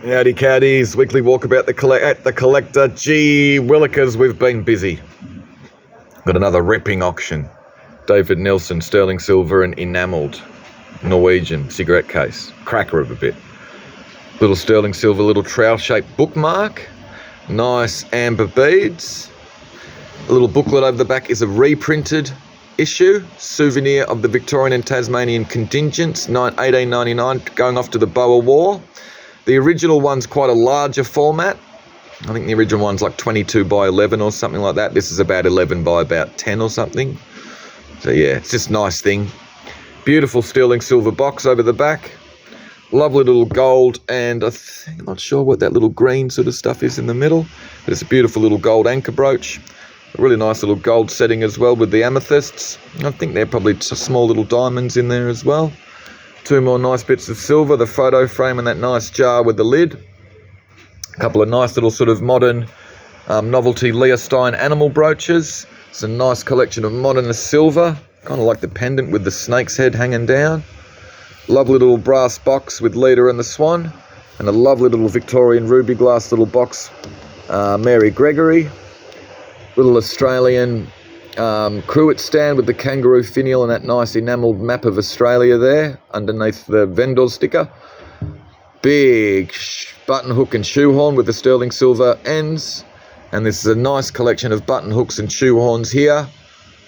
Howdy cowdies, weekly walkabout at the collector. Gee willikers, we've been busy. Got another ripping auction. David Nelson, sterling silver and enamelled Norwegian cigarette case. Cracker of a bit. Little sterling silver, little trowel-shaped bookmark. Nice amber beads. A little booklet over the back is a reprinted issue. Souvenir of the Victorian and Tasmanian contingents, 1899, going off to the Boer War. The original one's quite a larger format. I think the original one's like 22 by 11 or something like that. This is about 11 by about 10 or something. So yeah, it's just a nice thing. Beautiful sterling silver box over the back. Lovely little gold and I'm not sure what that little green sort of stuff is in the middle. But it's a beautiful little gold anchor brooch. A really nice little gold setting as well with the amethysts. I think they're probably small little diamonds in there as well. Two more nice bits of silver, the photo frame and that nice jar with the lid. A couple of nice little sort of modern novelty Leostein animal brooches. It's a nice collection of modernist silver, kind of like the pendant with the snake's head hanging down. Lovely little brass box with Leda and the Swan. And a lovely little Victorian ruby glass little box, Mary Gregory. Little Australian cruet stand with the kangaroo finial and that nice enamelled map of Australia there underneath the vendor sticker. Big button hook and shoehorn with the sterling silver ends. And this is a nice collection of button hooks and shoehorns here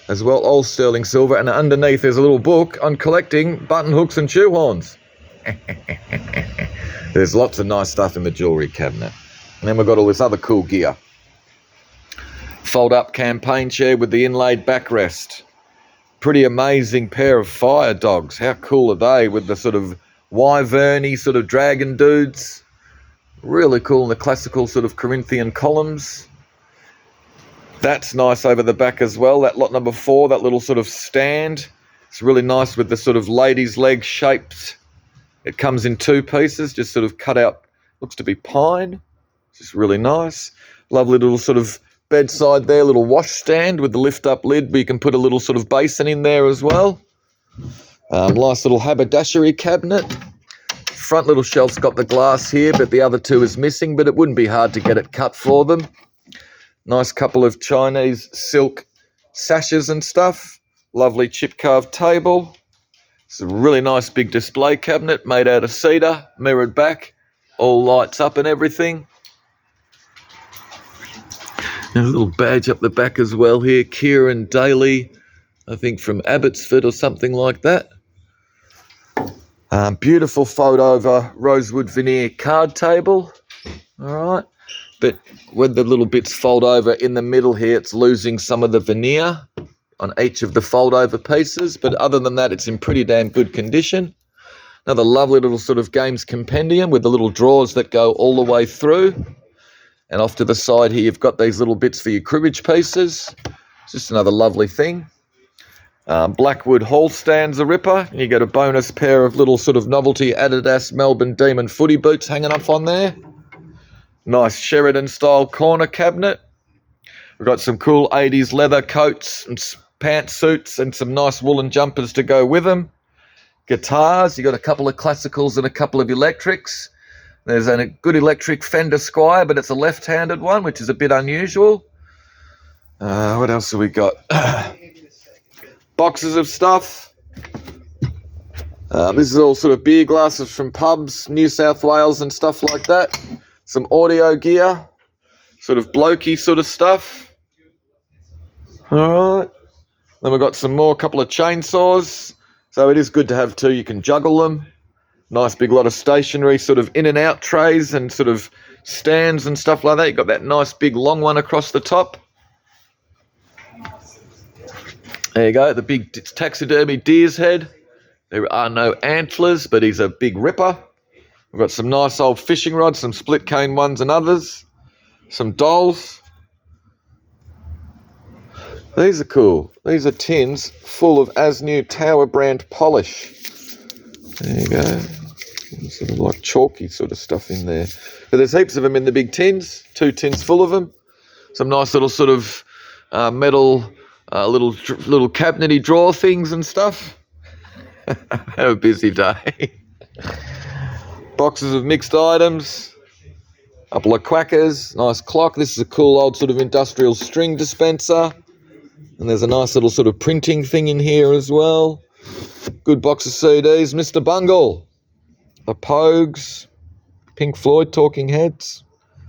as well, all sterling silver. And underneath there's a little book on collecting button hooks and shoehorns. There's lots of nice stuff in the jewellery cabinet. And then we've got all this other cool gear. Fold-up campaign chair with the inlaid backrest. Pretty amazing pair of fire dogs. How cool are they with the sort of wyvern-y sort of dragon dudes? Really cool in the classical sort of Corinthian columns. That's nice over the back as well. That lot number 4, that little sort of stand. It's really nice with the sort of lady's leg shaped. It comes in 2 pieces, just sort of cut out. Looks to be pine. It's just really nice. Lovely little sort of bedside there, little wash stand with the lift-up lid, but you can put a little sort of basin in there as well. Nice little haberdashery cabinet. Front little shelf's got the glass here, but the other 2 is missing, but it wouldn't be hard to get it cut for them. Nice couple of Chinese silk sashes and stuff. Lovely chip-carved table. It's a really nice big display cabinet made out of cedar, mirrored back, all lights up and everything. There's a little badge up the back as well here, Kieran Daly, I think from Abbotsford or something like that. Beautiful fold over rosewood veneer card table. All right, but when the little bits fold over in the middle here, it's losing some of the veneer on each of the fold over pieces. But other than that, it's in pretty damn good condition. Another lovely little sort of games compendium with the little drawers that go all the way through. And off to the side here, you've got these little bits for your cribbage pieces. It's just another lovely thing. Blackwood hall stands a ripper. And you get a bonus pair of little sort of novelty Adidas Melbourne Demon footy boots hanging up on there. Nice Sheridan style corner cabinet. We've got some cool 80s leather coats and pantsuits and some nice woolen jumpers to go with them. Guitars, you got a couple of classicals and a couple of electrics. There's a good electric Fender Squire, but it's a left-handed one, which is a bit unusual. What else have we got? Boxes of stuff. This is all sort of beer glasses from pubs, New South Wales and stuff like that. Some audio gear, sort of blokey sort of stuff. All right. Then we've got some more, couple of chainsaws. So it is good to have 2. You can juggle them. Nice big lot of stationery, sort of in and out trays and sort of stands and stuff like that. You've got that nice big long one across the top. There you go, the big taxidermy deer's head. There are no antlers, but he's a big ripper. We've got some nice old fishing rods, some split cane ones and others. Some dolls. These are cool. These are tins full of as new Tower brand polish. There you go. Sort of like chalky sort of stuff in there. But there's heaps of them in the big tins. 2 tins full of them. Some nice little sort of metal, little cabinety drawer things and stuff. Have a busy day. Boxes of mixed items. Couple of quackers, nice clock. This is a cool old sort of industrial string dispenser. And there's a nice little sort of printing thing in here as well. Good box of CDs. Mr. Bungle, The Pogues, Pink Floyd, Talking Heads,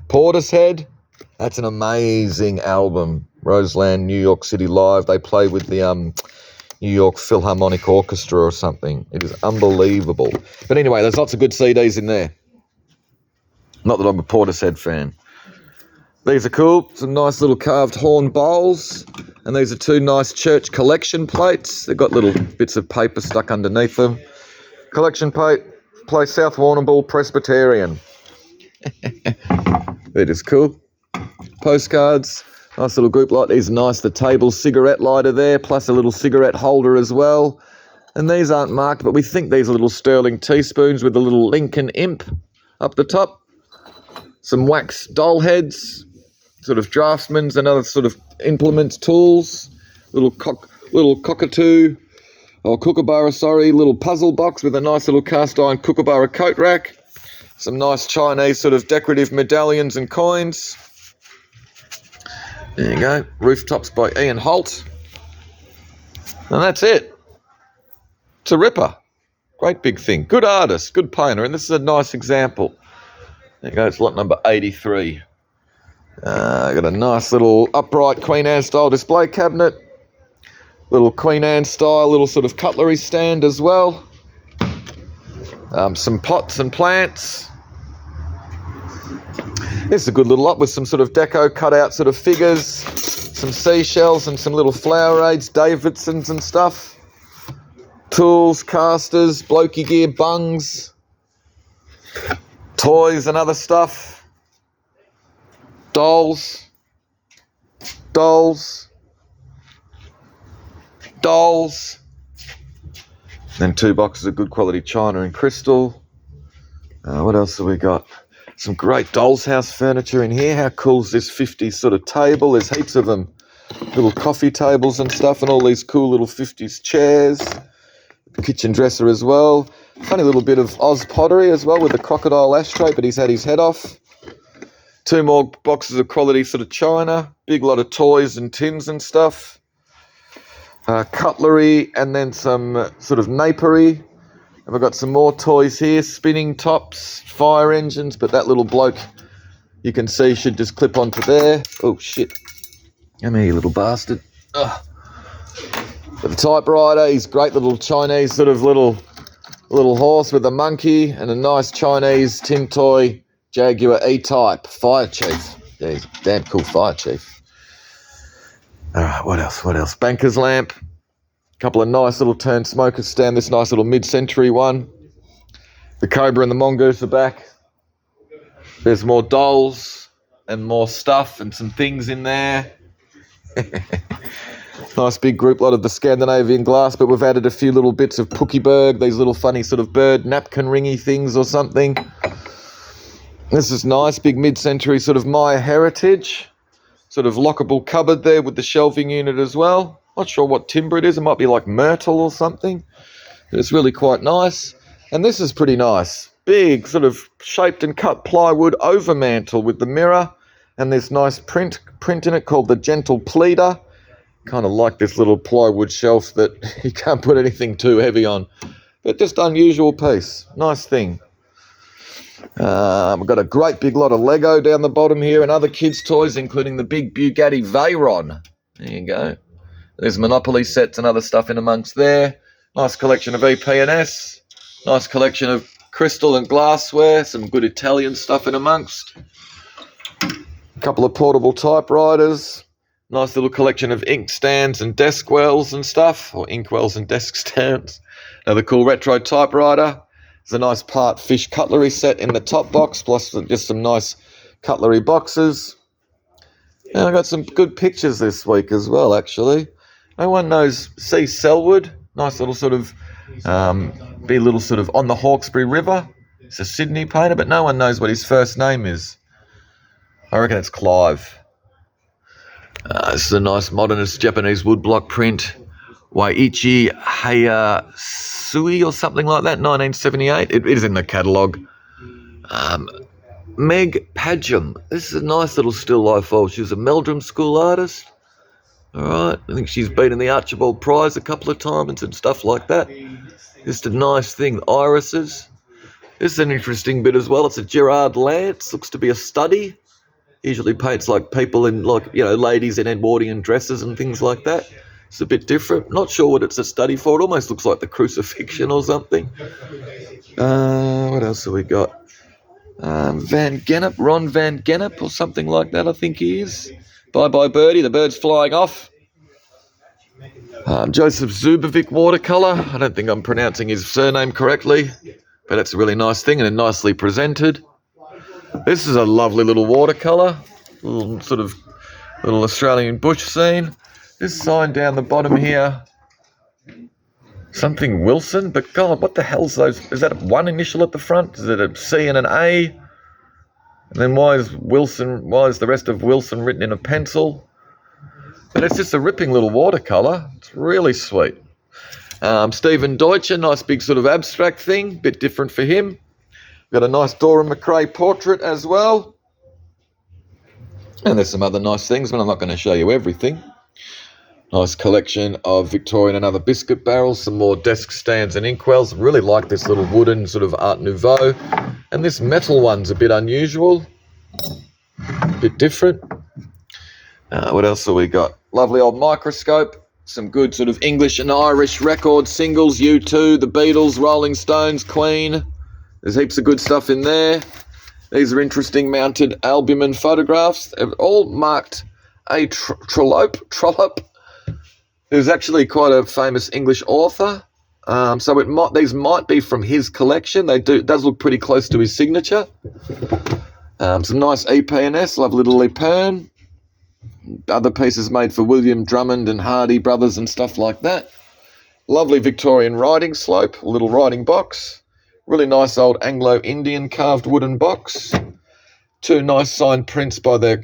Portishead. That's an amazing album. Roseland, New York City Live. They play with the New York Philharmonic Orchestra or something. It is unbelievable. But anyway, there's lots of good CDs in there. Not that I'm a Portishead fan. These are cool. Some nice little carved horn bowls. And these are two nice church collection plates. They've got little bits of paper stuck underneath them. Collection plate, place South Warrnambool Presbyterian. That is cool. Postcards. Nice little group light. These are nice. The table cigarette lighter there, plus a little cigarette holder as well. And these aren't marked, but we think these are little sterling teaspoons with a little Lincoln imp up the top. Some wax doll heads, sort of draftsman's and other sort of implements, tools. Little cockatoo, or kookaburra, sorry, little puzzle box with a nice little cast iron kookaburra coat rack. Some nice Chinese sort of decorative medallions and coins. There you go. Rooftops by Ian Holt. And that's it. It's a ripper. Great big thing. Good artist, good painter, and this is a nice example. There you go, it's lot number 83. Got a nice little upright Queen Anne style display cabinet. Little Queen Anne style little sort of cutlery stand as well. Some pots and plants. This is a good little lot with some sort of deco cutout sort of figures. Some seashells and some little flower aids, Davidsons and stuff. Tools, casters, blokey gear, bungs. Toys and other stuff. Dolls. Then 2 boxes of good quality china and crystal. What else have we got? Some great doll's house furniture in here. How cool is this 50s sort of table? There's heaps of them. Little coffee tables and stuff, and all these cool little 50s chairs. Kitchen dresser as well. Funny little bit of Oz pottery as well with the crocodile ashtray, but he's had his head off. 2 more boxes of quality sort of china. Big lot of toys and tins and stuff. Cutlery, and then some sort of napery. And we've got some more toys here. Spinning tops, fire engines, but that little bloke you can see should just clip onto there. Oh, shit. Come here, you little bastard. Ugh. But the typewriter, he's great little Chinese sort of little horse with a monkey and a nice Chinese tin toy Jaguar E-Type fire chief. Yeah, he's a damn cool fire chief. All right, what else? Banker's lamp. A couple of nice little turn smoker stand. This nice little mid-century one. The cobra and the mongoose are back. There's more dolls and more stuff and some things in there. Nice big group lot of the Scandinavian glass, but we've added a few little bits of Pookieberg, these little funny sort of bird napkin ringy things or something. This is nice, big mid-century sort of Maya heritage. Sort of lockable cupboard there with the shelving unit as well. Not sure what timber it is. It might be like myrtle or something. But it's really quite nice. And this is pretty nice. Big sort of shaped and cut plywood overmantel with the mirror. And this nice print in it called the Gentle Pleader. Kind of like this little plywood shelf that you can't put anything too heavy on. But just unusual piece. Nice thing. We've got a great big lot of Lego down the bottom here and other kids' toys, including the big Bugatti Veyron. There you go. There's Monopoly sets and other stuff in amongst there. Nice collection of EP&S. Nice collection of crystal and glassware. Some good Italian stuff in amongst. A couple of portable typewriters. Nice little collection of ink stands and desk wells and stuff, or ink wells and desk stands. Another cool retro typewriter. There's a nice part fish cutlery set in the top box, plus just some nice cutlery boxes. And I got some good pictures this week as well, actually. No one knows C. Selwood. Nice little sort of, be a little sort of on the Hawkesbury River. He's a Sydney painter, but no one knows what his first name is. I reckon it's Clive. This is a nice modernist Japanese woodblock print. Waiichi Hayasui or something like that, 1978. It is in the catalogue. Meg Padgham. This is a nice little still life of. She was a Meldrum School artist. All right, I think she's been in the Archibald Prize a couple of times and stuff like that. Just a nice thing. Irises. This is an interesting bit as well. It's a Gerard Lance. Looks to be a study. Usually paints like people in, like, you know, ladies in Edwardian dresses and things like that. It's a bit different. Not sure what it's a study for. It almost looks like the crucifixion or something. What else have we got? Van Gennep, Ron Van Gennep or something like that, I think he is. Bye-bye birdie, the bird's flying off. Joseph Zubovic watercolour. I don't think I'm pronouncing his surname correctly, but it's a really nice thing and nicely presented. This is a lovely little watercolour, little sort of little Australian bush scene. This sign down the bottom here, something Wilson, but God, what the hell's those? Is that one initial at the front? Is it a C and an A? And then why is the rest of Wilson written in a pencil? But it's just a ripping little watercolour. It's really sweet. Stephen Deutscher, nice big sort of abstract thing, bit different for him. Got a nice Dora McRae portrait as well. And there's some other nice things, but I'm not going to show you everything. Nice collection of Victorian and other biscuit barrels, some more desk stands and inkwells. Really like this little wooden sort of Art Nouveau. And this metal one's a bit unusual, a bit different. What else have we got? Lovely old microscope, some good sort of English and Irish record singles, U2, the Beatles, Rolling Stones, Queen. There's heaps of good stuff in there. These are interesting mounted albumin photographs. They're all marked A. Trollope, who's actually quite a famous English author. So these might be from his collection. It does look pretty close to his signature. Some nice EP&S, lovely little Lepern. Other pieces made for William Drummond and Hardy Brothers and stuff like that. Lovely Victorian writing slope, a little writing box. Really nice old Anglo-Indian carved wooden box. Two nice signed prints by the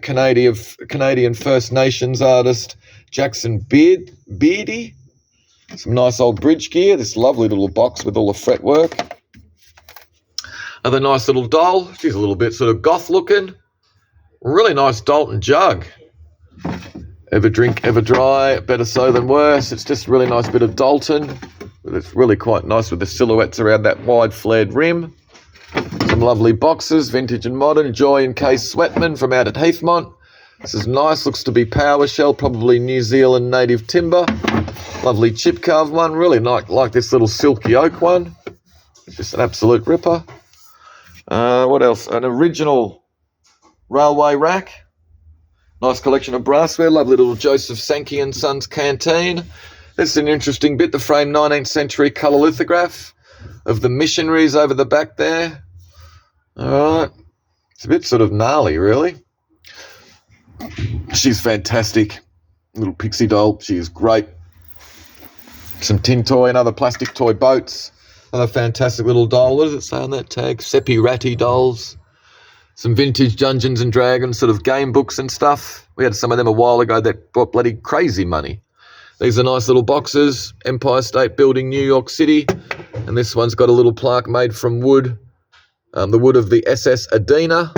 Canadian First Nations artist Jackson Beardy. Some nice old bridge gear. This lovely little box with all the fretwork. Another nice little doll. She's a little bit sort of goth looking. Really nice Dalton jug. Ever drink, ever dry, better so than worse. It's just a really nice bit of Dalton. It's really quite nice with the silhouettes around that wide flared rim. Some lovely boxes, vintage and modern. Joy and Kay Sweatman from out at Heathmont. This is nice, looks to be PowerShell, probably New Zealand native timber. Lovely chip carved one, really like this little silky oak one. It's just an absolute ripper. What else? An original railway rack. Nice collection of brassware, lovely little Joseph Sankey and Sons canteen. This is an interesting bit, the framed 19th century colour lithograph of the missionaries over the back there. All right. It's a bit sort of gnarly, really. She's fantastic. Little pixie doll. She is great. Some tin toy and other plastic toy boats. Another fantastic little doll. What does it say on that tag? Seppi Ratty dolls. Some vintage Dungeons and Dragons sort of game books and stuff. We had some of them a while ago that brought bloody crazy money. These are nice little boxes. Empire State Building, New York City. And this one's got a little plaque made from wood. The wood of the SS Adena.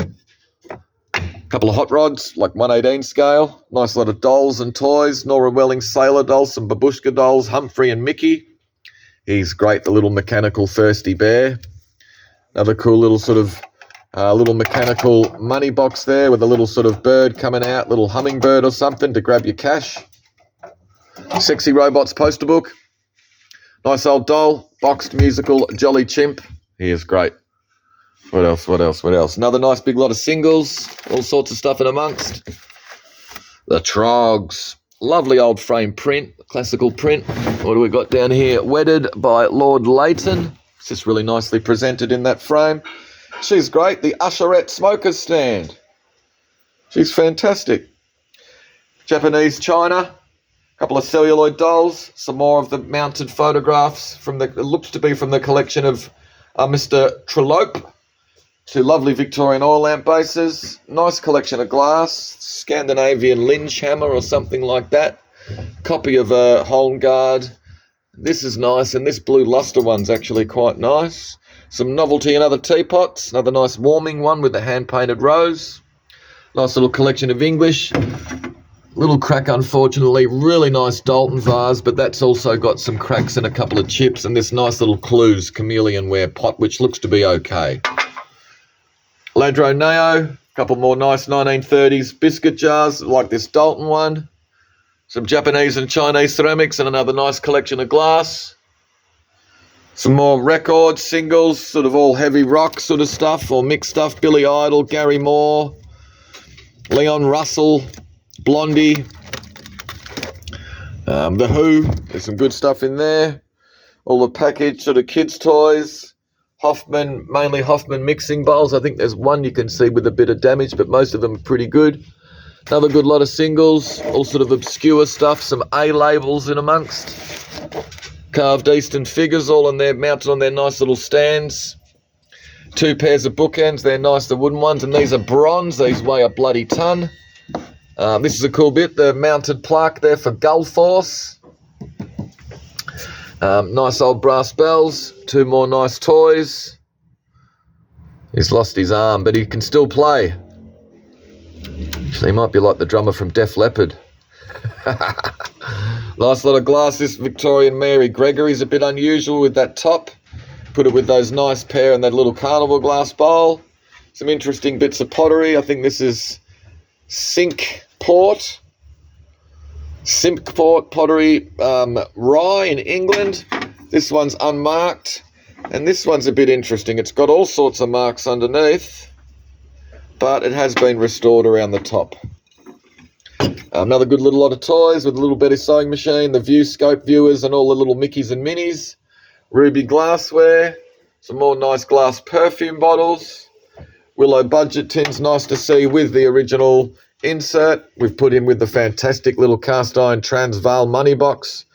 A couple of hot rods, like 1/18 scale. Nice lot of dolls and toys. Nora Welling sailor dolls, some babushka dolls, Humphrey and Mickey. He's great, the little mechanical thirsty bear. Another cool little sort of little mechanical money box there with a little sort of bird coming out, little hummingbird or something to grab your cash. Sexy Robots poster book. Nice old doll. Boxed musical Jolly Chimp. He is great. What else? Another nice big lot of singles. All sorts of stuff in amongst. The Trogs. Lovely old frame print. Classical print. What do we got down here? Wedded by Lord Leighton. It's just really nicely presented in that frame. She's great. The Usherette Smoker's Stand. She's fantastic. Japanese china. A couple of celluloid dolls. Some more of the mounted photographs from it looks to be from the collection of Mr. Trollope. Two lovely Victorian oil lamp bases. Nice collection of glass. Scandinavian Lynch hammer or something like that. Copy of a Holmgard. This is nice, and this blue luster one's actually quite nice. Some novelty and other teapots. Another nice warming one with the hand-painted rose. Nice little collection of English. Little crack, unfortunately. Really nice Dalton vase, but that's also got some cracks and a couple of chips, and this nice little Clues chameleon ware pot, which looks to be okay. Ladro Neo, a couple more nice 1930s biscuit jars, like this Dalton one. Some Japanese and Chinese ceramics, and another nice collection of glass. Some more records, singles, sort of all heavy rock sort of stuff, or mixed stuff. Billy Idol, Gary Moore, Leon Russell, Blondie, The Who. There's some good stuff in there. All the package sort of kids' toys. Hoffman, mainly Hoffman mixing bowls. I think there's one you can see with a bit of damage, but most of them are pretty good. Another good lot of singles, all sort of obscure stuff, some A labels in amongst. Carved Eastern figures, all in there, mounted on their nice little stands. 2 pairs of bookends, they're nice, the wooden ones, and these are bronze. These weigh a bloody ton. This is a cool bit, the mounted plaque there for Gulf Force. Nice old brass bells, 2 more nice toys. He's lost his arm, but he can still play. Actually, he might be like the drummer from Def Leppard. Nice lot of glass. This Victorian Mary Gregory's a bit unusual with that top. Put it with those nice pear and that little carnival glass bowl. Some interesting bits of pottery. I think this is Cinqueport pottery, Rye in England. This one's unmarked, and this one's a bit interesting. It's got all sorts of marks underneath, but it has been restored around the top. Another good little lot of toys with a little Betty sewing machine, the View Scope viewers, and all the little Mickeys and Minis. Ruby glassware, some more nice glass perfume bottles. Willow budget tins, nice to see with the original insert. We've put in with the fantastic little cast iron Transvaal money box.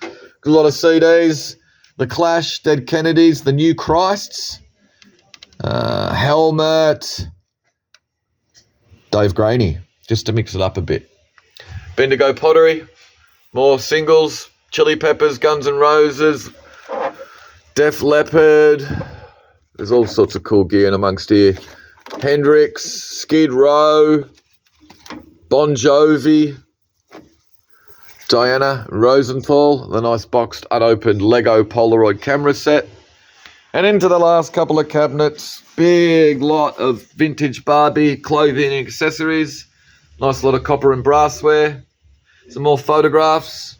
Good lot of CDs. The Clash, Dead Kennedys, The New Christs, Helmet, Dave Graney, just to mix it up a bit. Bendigo pottery, more singles, Chili Peppers, Guns N' Roses, Def Leppard. There's all sorts of cool gear in amongst here. Hendrix, Skid Row, Bon Jovi, Diana Rosenthal, the nice boxed unopened Lego Polaroid camera set. And into the last couple of cabinets, big lot of vintage Barbie clothing and accessories. Nice lot of copper and brassware. Some more photographs.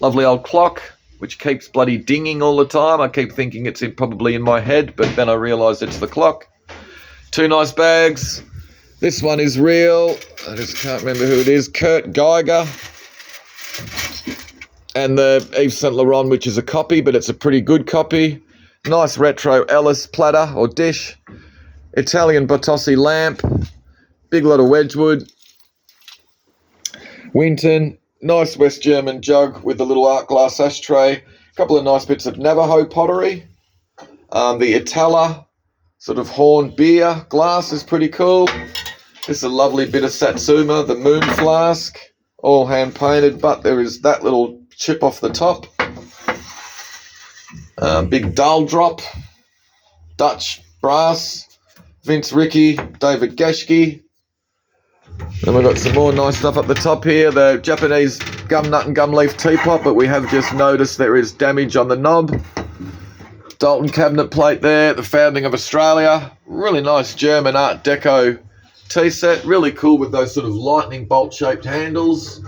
Lovely old clock, which keeps bloody dinging all the time. I keep thinking it's probably in my head, but then I realise it's the clock. 2 nice bags. This one is real. I just can't remember who it is. Kurt Geiger. And the Yves Saint Laurent, which is a copy, but it's a pretty good copy. Nice retro Ellis platter or dish. Italian Bottossi lamp. Big lot of Wedgwood. Winton. Nice West German jug with a little art glass ashtray. A couple of nice bits of Navajo pottery. The Itala sort of horn beer glass is pretty cool. This is a lovely bit of Satsuma, the moon flask. All hand painted, but there is that little chip off the top. Big dull drop. Dutch brass. Vince Rickey, David Geschke. Then we've got some more nice stuff up the top here. The Japanese gum nut and gum leaf teapot, but we have just noticed there is damage on the knob. Dalton cabinet plate there, the founding of Australia. Really nice German Art Deco tea set. Really cool with those sort of lightning bolt shaped handles.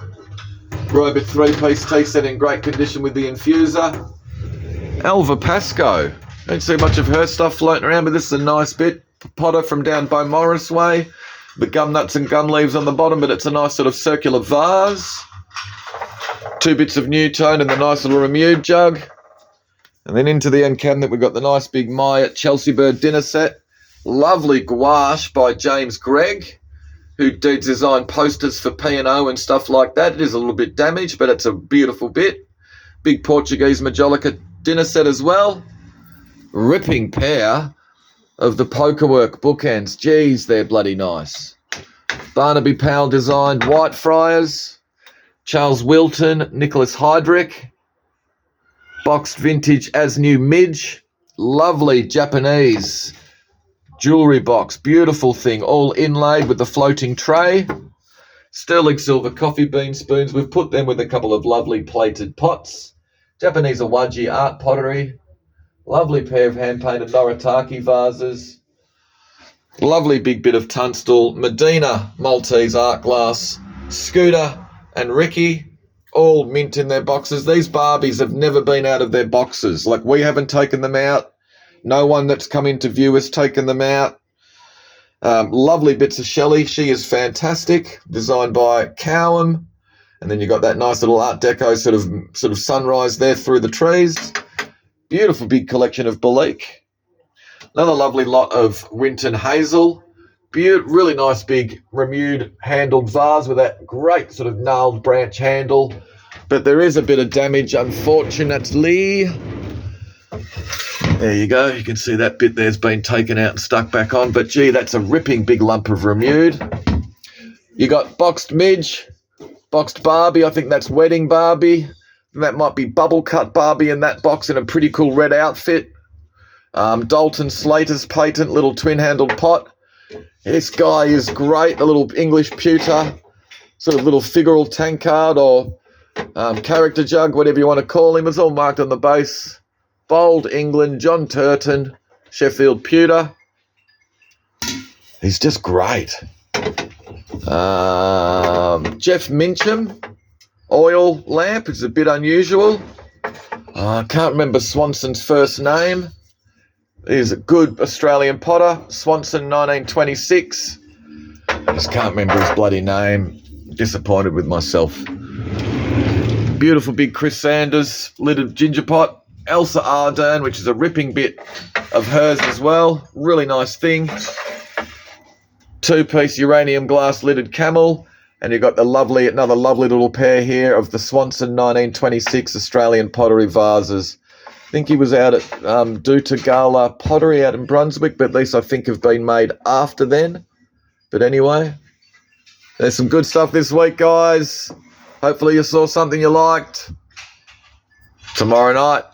Robert 3-piece tea set in great condition with the infuser. Elva Pascoe. Don't see much of her stuff floating around, but this is a nice bit. Potter from down Beaumaris way. The gum nuts and gum leaves on the bottom, but it's a nice sort of circular vase. 2 bits of new tone and the nice little Remude jug. And then into the end cabinet, we've got the nice big Myatt Chelsea Bird dinner set. Lovely gouache by James Gregg, who designed posters for P&O and stuff like that. It is a little bit damaged, but it's a beautiful bit. Big Portuguese Majolica dinner set as well. Ripping pair of the Pokerwork bookends. Geez, they're bloody nice. Barnaby Powell designed white friars. Charles Wilton, Nicholas Heydrich. Boxed vintage as new Midge. lovely Japanese jewellery box. Beautiful thing, all inlaid with the floating tray. Sterling silver coffee bean spoons. We've put them with a couple of lovely plated pots. Japanese Awaji art pottery. Lovely pair of hand-painted Noritake vases. Lovely big bit of Tunstall. Medina Maltese art glass. Scooter and Ricky, all mint in their boxes. These Barbies have never been out of their boxes. Like, we haven't taken them out. No one that's come in to view has taken them out. Lovely bits of Shelley. She is fantastic. Designed by Cowham. And then you've got that nice little Art Deco sort of sunrise there through the trees. Beautiful big collection of Belique. Another lovely lot of Winton Hazel. Really nice big Remude handled vase with that great sort of gnarled branch handle. But there is a bit of damage, unfortunately. There you go. You can see that bit there's been taken out and stuck back on. But gee, that's a ripping big lump of Remude. You got boxed Midge, boxed Barbie. I think that's Wedding Barbie. That might be Bubble Cut Barbie in that box in a pretty cool red outfit. Dalton Slater's patent little twin-handled pot. This guy is great. The little English pewter, sort of little figural tankard or character jug, whatever you want to call him. It's all marked on the base. Bold England, John Turton, Sheffield pewter. He's just great. Jeff Mincham, oil lamp, which is a bit unusual. I can't remember Swanson's first name. He's a good Australian potter. Swanson, 1926. I just can't remember his bloody name. Disappointed with myself. Beautiful big Chris Sanders lidded ginger pot. Elsa Ardern, which is a ripping bit of hers as well. Really nice thing. Two-piece uranium glass lidded camel. And you've got another lovely little pair here of the Swanson 1926 Australian pottery vases. I think he was out at Dutagala Pottery out in Brunswick, but these I think have been made after then. But anyway, there's some good stuff this week, guys. Hopefully you saw something you liked. Tomorrow night,